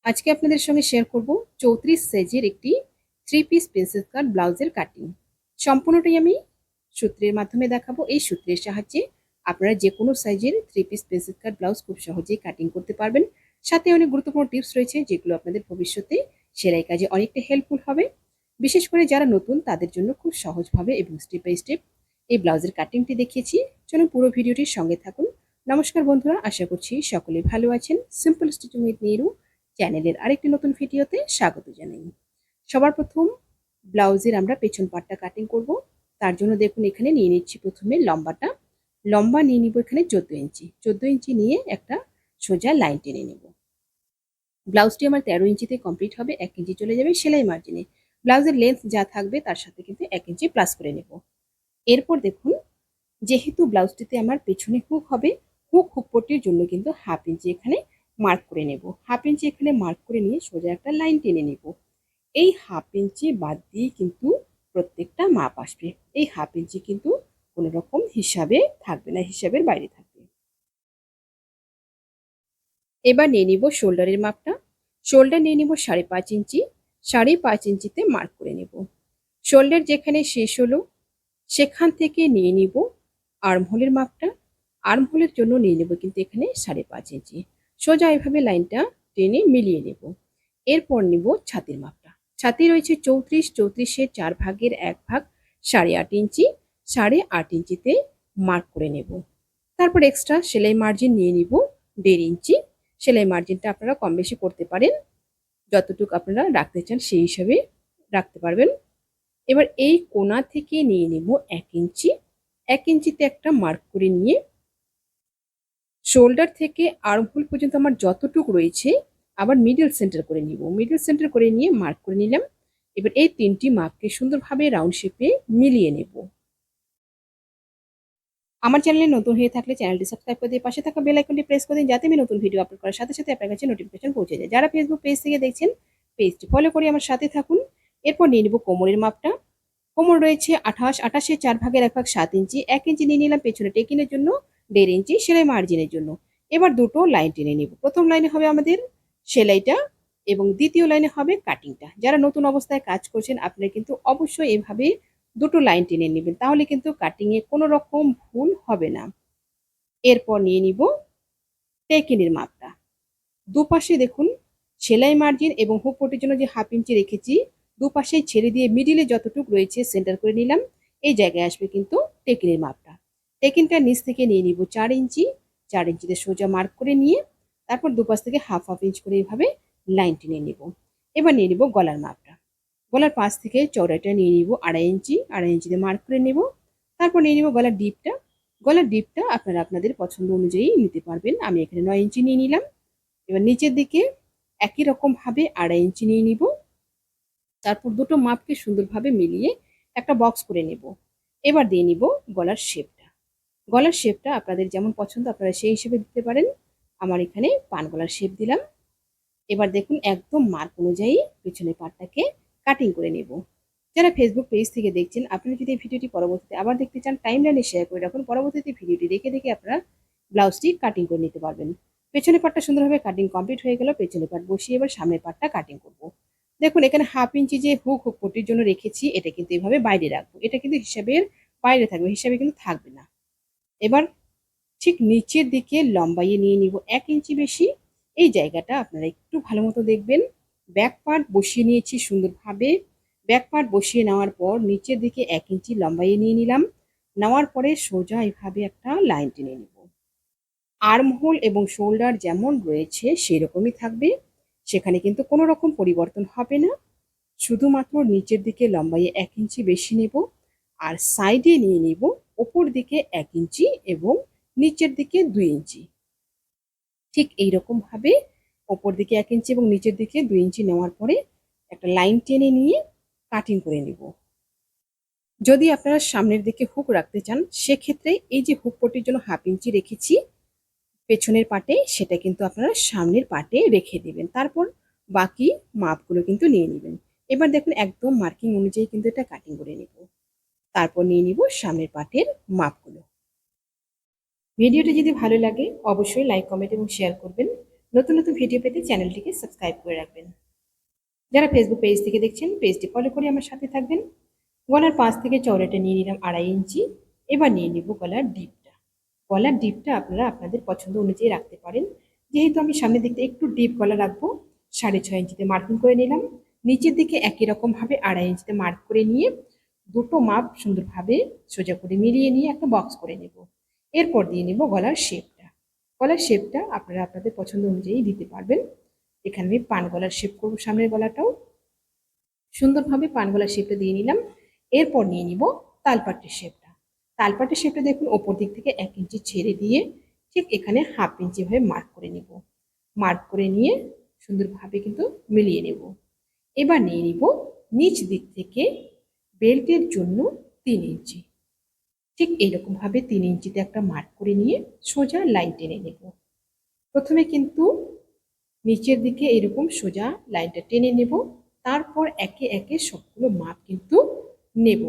আজকে আপনাদের সঙ্গে শেয়ার করব 34 সাইজের একটি 3 পিস প্রিন্সেস কাট ব্লাউজের কাটিং। সম্পূর্ণটাই আমি সূত্রের মাধ্যমে দেখাবো। এই সূত্রের সাহায্যে আপনারা যে কোনো সাইজের 3 পিস প্রিন্সেস কাট ব্লাউজ খুব সহজেই কাটিং করতে পারবেন। সাথে অনেক গুরুত্বপূর্ণ টিপস রয়েছে যেগুলো আপনাদের ভবিষ্যতে সেলাই কাজে অনেকটা হেল্পফুল হবে। বিশেষ করে যারা নতুন তাদের জন্য খুব সহজভাবে এবং স্টেপ বাই স্টেপ এই ব্লাউজের কাটিংটি দেখিয়েছি। চলুন পুরো ভিডিওটির সঙ্গে থাকুন। নমস্কার বন্ধুরা, আশা করছি সকলে ভালো আছেন। সিম্পল স্টিচিং উইথ নিরু চ্যানেলের আরেকটি নতুন ভিডিওতে স্বাগত জানাই। সবার প্রথম ব্লাউজের আমরা পেছন পাটটা কাটিং করব। তার জন্য দেখুন এখানে নিয়ে নিচ্ছি প্রথমে লম্বাটা। লম্বা নিয়ে নিব এখানে 14 ইঞ্চি। 14 ইঞ্চি নিয়ে একটা সোজা লাইন টেনে নেব। ব্লাউজটি আমার 13 ইঞ্চিতে কমপ্লিট হবে। 1 ইঞ্চি চলে যাবে সেলাই মার্জিনে। ব্লাউজের লেন্থ যা থাকবে তার সাথে কিন্তু 1 ইঞ্চি প্লাস করে নেব। এরপর দেখুন, যেহেতু ব্লাউজটিতে আমার পেছনে হুক হবে, হুক পট্টির জন্য কিন্তু হাফ ইঞ্চি এখানে মার্ক করে নেব। হাফ ইঞ্চি এখানে মার্ক করে নিয়ে সোজা একটা লাইন টেনে নেব। এই হাফ ইঞ্চি বাদ দিয়ে কিন্তু প্রত্যেকটা মাপ আসবে। এই হাফ ইঞ্চি কিন্তু কোনো রকম হিসাবে থাকবে না, হিসাবের বাইরে থাকবে। এবার নিয়ে নিব শোল্ডারের মাপটা। শোল্ডার নিয়ে নিব 5.5 ইঞ্চি। 5.5 ইঞ্চিতে মার্ক করে নেব। শোল্ডার যেখানে শেষ হলো সেখান থেকে নিয়ে নিব আর্মহোলের মাপটা। আর্মহোলের জন্য নিয়ে নেব কিন্তু এখানে 5.5 ইঞ্চি। সোজা এভাবে লাইনটা টেনে মিলিয়ে নেব। এরপর নিব ছাতির মাপটা। ছাতি রয়েছে 34, 34-এর 4 ভাগের 1 ভাগ 8.5 ইঞ্চি। 8.5 ইঞ্চিতে মার্ক করে নেব। তারপর এক্সট্রা সেলাই মার্জিন নিয়ে নিব 1.5 ইঞ্চি। সেলাই মার্জিনটা আপনারা কম বেশি করতে পারেন, যতটুকু আপনারা রাখতে চান সেই হিসাবে রাখতে পারবেন। এবার এই কোণা থেকে নিয়ে নেব 1 ইঞ্চি। 1 ইঞ্চিতে একটা মার্ক করে নিয়ে শোল্ডার থেকে আর্মহোল পর্যন্ত আমার যতটুকু রয়েছে আবার মিডল সেন্টার করে নিব। মিডল সেন্টার করে নিয়ে মার্ক করে নিলাম। এবার এই 3টি মাপকে সুন্দরভাবে রাউন্ড শেপে মিলিয়ে নেব। আমার চ্যানেলে নতুন হয়ে থাকলে চ্যানেলটি সাবস্ক্রাইব করে দিয়ে পাশে থাকা বেল আইকনটি প্রেস করে দিন, যাতে আমি নতুন ভিডিও আপলোড করার সাথে সাথে আপনার কাছে নোটিফিকেশন পৌঁছে যায়। যারা ফেসবুক পেজ থেকে দেখছেন, পেজটি ফলো করে আমার সাথে থাকুন। এরপর নিয়ে নেব কোমরের মাপটা। কোমর রয়েছে 28, 28-এর 4 ভাগের 1 ভাগ 7 ইঞ্চি। 1 ইঞ্চি নিয়ে নিলাম পেছনে টেকিনের জন্য, 1.5 ইঞ্চি সেলাই মার্জিনের জন্য। এবার দুটো লাইন টেনে নিব। প্রথম লাইনে হবে আমাদের সেলাইটা এবং দ্বিতীয় লাইনে হবে কাটিংটা। যারা নতুন অবস্থায় কাজ করছেন আপনারা কিন্তু অবশ্যই এভাবে দুটো লাইন টেনে নেবেন, তাহলে কিন্তু কাটিংয়ে কোনো রকম ভুল হবে না। এরপর নিয়ে নিব টেকিনের মাপটা। দুপাশে দেখুন সেলাই মার্জিন এবং হুক পট্টির জন্য যে হাফ ইঞ্চি রেখেছি, দুপাশেই ছেড়ে দিয়ে মিডিলে যতটুকু রয়েছে সেন্টার করে নিলাম। এই জায়গায় আসবে কিন্তু টেকিনের মাপটা। টেকিনটা নিচ থেকে নিয়ে নিব 4 ইঞ্চি। 4 ইঞ্চিতে সোজা মার্ক করে নিয়ে তারপর দুপাশ থেকে হাফ হাফ ইঞ্চ করে এইভাবে লাইন টেনে নিব। এবার নিয়ে নিব গলার মাপটা। গলার পাশ থেকে চওড়াটা নিয়ে নিব 2.5 ইঞ্চি। 2.5 ইঞ্চিতে মার্ক করে নেব। তারপর নিয়ে নিব গলার ডিপটা। গলার ডিপটা আপনারা আপনাদের পছন্দ অনুযায়ী নিতে পারবেন। আমি এখানে 9 ইঞ্চি নিয়ে নিলাম। এবার নিচের দিকে একই রকম ভাবে 2.5 ইঞ্চি নিয়ে নিব। তারপর দুটো মাপকে সুন্দরভাবে মিলিয়ে একটা বক্স করে নেব। এবার দিয়ে নিব গলার শেপটা। গলার শেপটা আপনাদের যেমন পছন্দ আপনারা সেই হিসেবে দিতে পারেন। আমার এখানে পান গলার শেপ দিলাম। এবার দেখুন একদম মার্ক অনুযায়ী পেছনের পাটটাকে কাটিং করে নেব। যারা ফেসবুক পেজ থেকে দেখছেন, আপনারা যদি এই ভিডিওটি পরবর্তীতে আবার দেখতে চান, টাইমলাইনে শেয়ার করে রাখুন। পরবর্তীতে ভিডিওটি দেখে দেখে আপনারা ব্লাউজটি কাটিং করে নিতে পারবেন। পেছনের পাটটা সুন্দরভাবে কাটিং কমপ্লিট হয়ে গেল। পেছনের পাট বসিয়ে এবার সামনের পাটটা কাটিং করব। দেখুন এখানে হাফ ইঞ্চি যে হুক পট্টির জন্য রেখেছি, এটা কিন্তু এভাবে বাইরে রাখবো। এটা কিন্তু হিসাবের বাইরে থাকবে, হিসাবে কিন্তু থাকবে না। এবার ঠিক নিচের দিকে লম্বাইয়ে নিয়ে নিব 1 ইঞ্চি বেশি। এই জায়গাটা আপনারা একটু ভালো মতো দেখবেন। ব্যাক পার্ট বসিয়ে নিয়েছি সুন্দরভাবে। ব্যাক পার্ট বসিয়ে নেওয়ার পর নিচের দিকে 1 ইঞ্চি লম্বাইয়ে নিয়ে নিলাম। নেওয়ার পরে সোজা এভাবে একটা লাইন টেনে নেব। আর্মহোল এবং শোল্ডার যেমন রয়েছে সেরকমই থাকবে, সেখানে কিন্তু কোনো রকম পরিবর্তন হবে না। শুধুমাত্র নিচের দিকে লম্বাইয়ে 1 ইঞ্চি বেশি নেব আর সাইডে নিয়ে নিব ওপর দিকে 1 ইঞ্চি এবং নিচের দিকে 2 ইঞ্চি। ঠিক এইরকম ভাবে ওপর দিকে 1 ইঞ্চি এবং নিচের দিকে 2 ইঞ্চি নেওয়ার পরে একটা লাইন টেনে নিয়ে কাটিং করে নেব। যদি আপনারা সামনের দিকে হুক রাখতে চান, সেক্ষেত্রে এই যে হুক পট্টির জন্য হাফ ইঞ্চি রেখেছি পেছনের পাটে, সেটা কিন্তু আপনারা সামনের পাটে রেখে দিবেন। তারপর বাকি মাপগুলো কিন্তু নিয়ে নেবেন। এবার দেখুন একদম মার্কিং অনুযায়ী কিন্তু এটা কাটিং করে নেব। তারপর নিয়ে নিব সামনের পাটের মাপগুলো। ভিডিওটি যদি ভালো লাগে অবশ্যই লাইক, কমেন্ট এবং শেয়ার করবেন। নতুন নতুন ভিডিও পেতে চ্যানেলটিকে সাবস্ক্রাইব করে রাখবেন। যারা ফেসবুক পেজ থেকে দেখছেন পেজটি ফলো করে আমার সাথে থাকবেন। গলার পাশ থেকে চওড়াটা নিয়ে নিলাম 2.5 ইঞ্চি। এবার নিয়ে নিব গলার ডিপটা। গলার ডিপটা আপনারা আপনাদের পছন্দ অনুযায়ী রাখতে পারেন। যেহেতু আমি সামনের দিকটা একটু ডিপ গলা রাখবো, 6.5 ইঞ্চিতে মার্কিং করে নিলাম। নিচের দিকে একই রকম ভাবে 2.5 ইঞ্চিতে মার্ক করে নিয়ে দুটো মাপ সুন্দরভাবে সোজা করে মিলিয়ে নিয়ে একটা বক্স করে নেব। এরপর দিয়ে নিব গলার শেপটা। গলার শেপটা আপনারা আপনাদের পছন্দ অনুযায়ী দিতে পারবেন। এখানে আমি পান গলার শেপ করবো, সামনের গলাটাও সুন্দরভাবে পান গলার শেপটা দিয়ে নিলাম। এরপর নিয়ে নিব তালপাটের শেপটা। তালপাটের শেপটা দেখুন ওপর দিক থেকে 1 ইঞ্চি ছেড়ে দিয়ে ঠিক এখানে 1/2 ইঞ্চি ভাবে মার্ক করে নিব। মার্ক করে নিয়ে সুন্দরভাবে কিন্তু মিলিয়ে নেব। এবার নিয়ে নিব নিচ দিক থেকে বেল্টের জন্য 3 ইঞ্চি। ঠিক এইরকম ভাবে 3 ইঞ্চিতে একটা মার্ক করে নিয়ে সোজা লাইন টেনে নেব। প্রথমে কিন্তু নিচের দিকে এরকম সোজা লাইনটা টেনে নেব, তারপর একে একে সবগুলো মাপ কিন্তু নেব।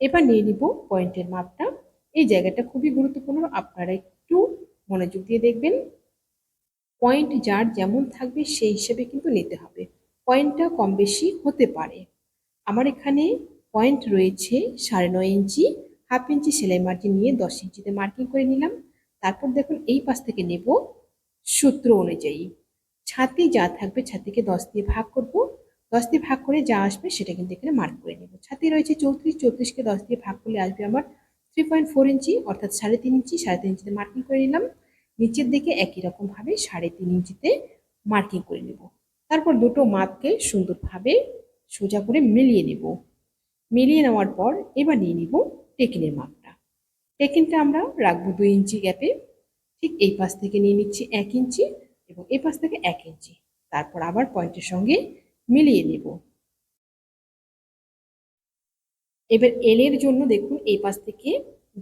এবার নিয়ে নিব পয়েন্টের মাপটা। এই জায়গাটা খুবই গুরুত্বপূর্ণ, আপনারা একটু মনোযোগ দিয়ে দেখবেন। পয়েন্ট যার যেমন থাকবে সেই হিসেবে কিন্তু নিতে হবে। পয়েন্টটা কম বেশি হতে পারে। আমার এখানে পয়েন্ট রয়েছে 9.5 ইঞ্চি, 1/2 ইঞ্চি সেলাই মার্জিন নিয়ে 10 ইঞ্চিতে মার্কিং করে নিলাম। তারপর দেখুন এই পাশ থেকে নেব সূত্র অনুযায়ী। ছাতি যা থাকবে ছাতিকে 10 দিয়ে ভাগ করব। 10 দিয়ে ভাগ করে যা আসবে সেটা কিন্তু এখানে মার্ক করে নেব। ছাতি রয়েছে 34, 34কে 10 দিয়ে ভাগ করলে আসবে আমার 3.4 ইঞ্চি, অর্থাৎ 3.5 ইঞ্চি। 3.5 ইঞ্চিতে মার্কিং করে নিলাম। নিচের দিকে একই রকম ভাবে 3.5 ইঞ্চিতে মার্কিং করে নেব। তারপর দুটো মাপকে সুন্দরভাবে সোজা করে মিলিয়ে নেব। মিলিয়ে নেওয়ার পর এবার নিয়ে নিব টেকিনের মাপটা। টেকিনটা আমরা রাখবো 2 ইঞ্চি গ্যাপে। ঠিক এই পাশ থেকে নিয়ে নিচ্ছি 1 ইঞ্চি এবং এই পাশ থেকে 1 ইঞ্চি। তারপর আবার পয়েন্টের সঙ্গে মিলিয়ে নেব। এবার এল এর জন্য দেখুন এই পাশ থেকে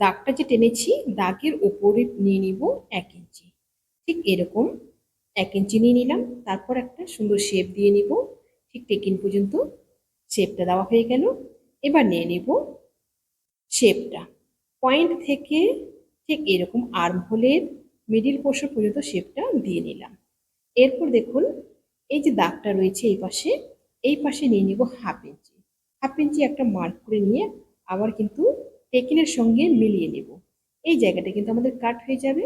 দাগটা যে টেনেছি দাগের উপরে নিয়ে নিব 1 ইঞ্চি। ঠিক এরকম 1 ইঞ্চি নিয়ে নিলাম। তারপর একটা সুন্দর শেপ দিয়ে নিব। ঠিক টেকিন পর্যন্ত শেপটা দেওয়া হয়ে গেল। এবার নিয়ে নিব শেপটা। পয়েন্ট থেকে ঠিক এরকম আর্ম হোলের মিডিল পোর্শন পর্যন্ত শেপটা দিয়ে নিলাম। এরপর দেখুন এই যে দাগটা রয়েছে এই পাশে নিয়ে নিব 1/2 ইঞ্চি। 1/2 ইঞ্চি একটা মার্ক করে নিয়ে আবার কিন্তু টেকিনের সঙ্গে মিলিয়ে নেব। এই জায়গাটা কিন্তু আমাদের কাট হয়ে যাবে।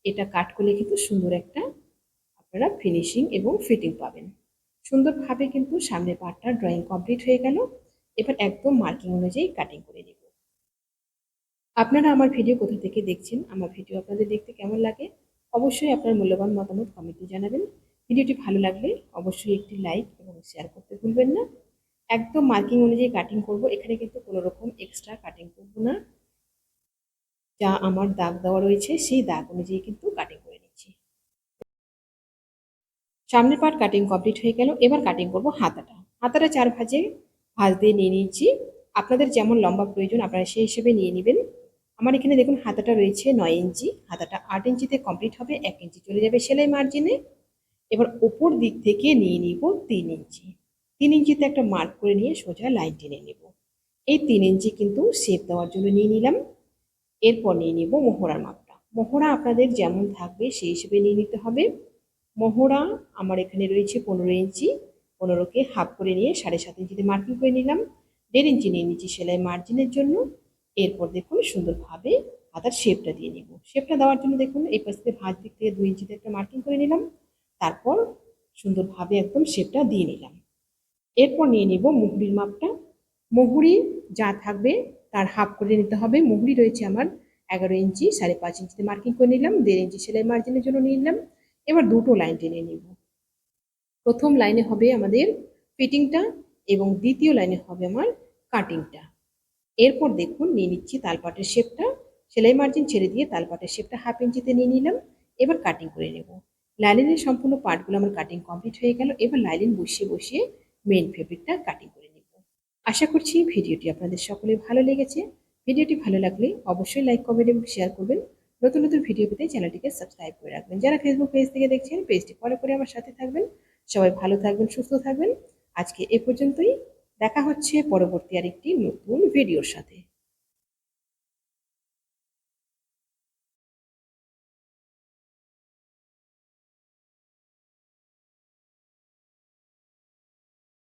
এটা কাট করলে কিন্তু সুন্দর একটা আপনারা ফিনিশিং এবং ফিটিং পাবেন। সুন্দরভাবে কিন্তু সামনের পার্টটা ড্রয়িং কমপ্লিট হয়ে গেল। এবার একদম মার্কিং অনুযায়ী কাটিং করে নেব। আপনারা আমার ভিডিও কোথা থেকে দেখছেন, আমার ভিডিও আপনাদের দেখতে কেমন লাগে, অবশ্যই আপনার মূল্যবান মতামত কমেন্টে জানাবেন। ভিডিওটি ভালো লাগলে অবশ্যই একটি লাইক এবং শেয়ার করতে ভুলবেন না। একদম মার্কিং অনুযায়ী কাটিং করব, এখানে কিন্তু কোনো রকম এক্সট্রা কাটিং করব না। যা আমার দাগ দেওয়া রয়েছে সেই দাগ অনুযায়ী কিন্তু কাটিং করে নিচ্ছি। সামনের পার্ট কাটিং কমপ্লিট হয়ে গেল। এবার কাটিং করব হাতাটা। হাতাটা 4 ভাঁজ দিয়ে নিয়ে নিচ্ছি। আপনাদের যেমন লম্বা প্রয়োজন আপনারা সেই হিসেবে নিয়ে নেবেন। আমার এখানে দেখুন হাতাটা রয়েছে 9 ইঞ্চি, হাতাটা 8 ইঞ্চিতে কমপ্লিট হবে। 1 ইঞ্চি চলে যাবে সেলাই মার্জিনে। এবার ওপর দিক থেকে নিয়ে নিব 3 ইঞ্চি। 3 ইঞ্চিতে একটা মার্ক করে নিয়ে সোজা লাইন টেনে নেব। এই 3 ইঞ্চি কিন্তু শেপ দেওয়ার জন্য নিয়ে নিলাম। এরপর নিয়ে নিব মোহরার মাপটা। মোহরা আপনাদের যেমন থাকবে সেই হিসেবে নিয়ে নিতে হবে। মোহরা আমার এখানে রয়েছে 15 ইঞ্চি। 15কে হাফ করে নিয়ে 7.5 ইঞ্চিতে মার্কিং করে নিলাম। 1.5 ইঞ্চি নিয়ে নিচ্ছি সেলাই মার্জিনের জন্য। এরপর দেখুন সুন্দরভাবে হাতার শেপটা দিয়ে নিব। শেপটা দেওয়ার জন্য দেখুন এই পাশ থেকে ভাঁজ দিক থেকে 2 ইঞ্চিতে একটা মার্কিং করে নিলাম। তারপর সুন্দরভাবে একদম শেপটা দিয়ে নিলাম। এরপর নিয়ে নিব মুহুরির মাপটা। মুহুরি যা থাকবে তার হাফ করে নিতে হবে। মুহুরি রয়েছে আমার 11 ইঞ্চি, 5.5 ইঞ্চিতে মার্কিং করে নিলাম। 1.5 ইঞ্চি সেলাই মার্জিনের জন্য নিয়ে নিলাম। এবার দুটো লাইন টেনে নিব। প্রথম লাইনে হবে আমাদের ফিটিংটা এবং দ্বিতীয় লাইনে হবে আমার কাটিংটা। এরপর দেখুন নিয়ে নিচ্ছি তালপাটের শেপটা। সেলাই মার্জিন ছেড়ে দিয়ে তালপাটের শেপটা 1/2 ইঞ্চিতে নিয়ে নিলাম। এবার কাটিং করে নেব। লাইলিনের সম্পূর্ণ পার্টগুলো আমার কাটিং কমপ্লিট হয়ে গেল। এবার লাইলিন বসিয়ে বসিয়ে মেইন ফেব্রিকটা কাটিং করে নেব। আশা করছি ভিডিওটি আপনাদের সকলে ভালো লেগেছে। ভিডিওটি ভালো লাগলে অবশ্যই লাইক, কমেন্ট এবং শেয়ার করবেন। নতুন নতুন ভিডিও পেতে চ্যানেলটিকে সাবস্ক্রাইব করে রাখবেন। যারা ফেসবুক পেজ থেকে দেখছেন পেজটি ফলো করে আমার সাথে থাকবেন। সবাই ভালো থাকবেন, সুস্থ থাকবেন। আজকে এ পর্যন্তই। দেখা হচ্ছে পরবর্তী আরেকটি নতুন ভিডিওর সাথে।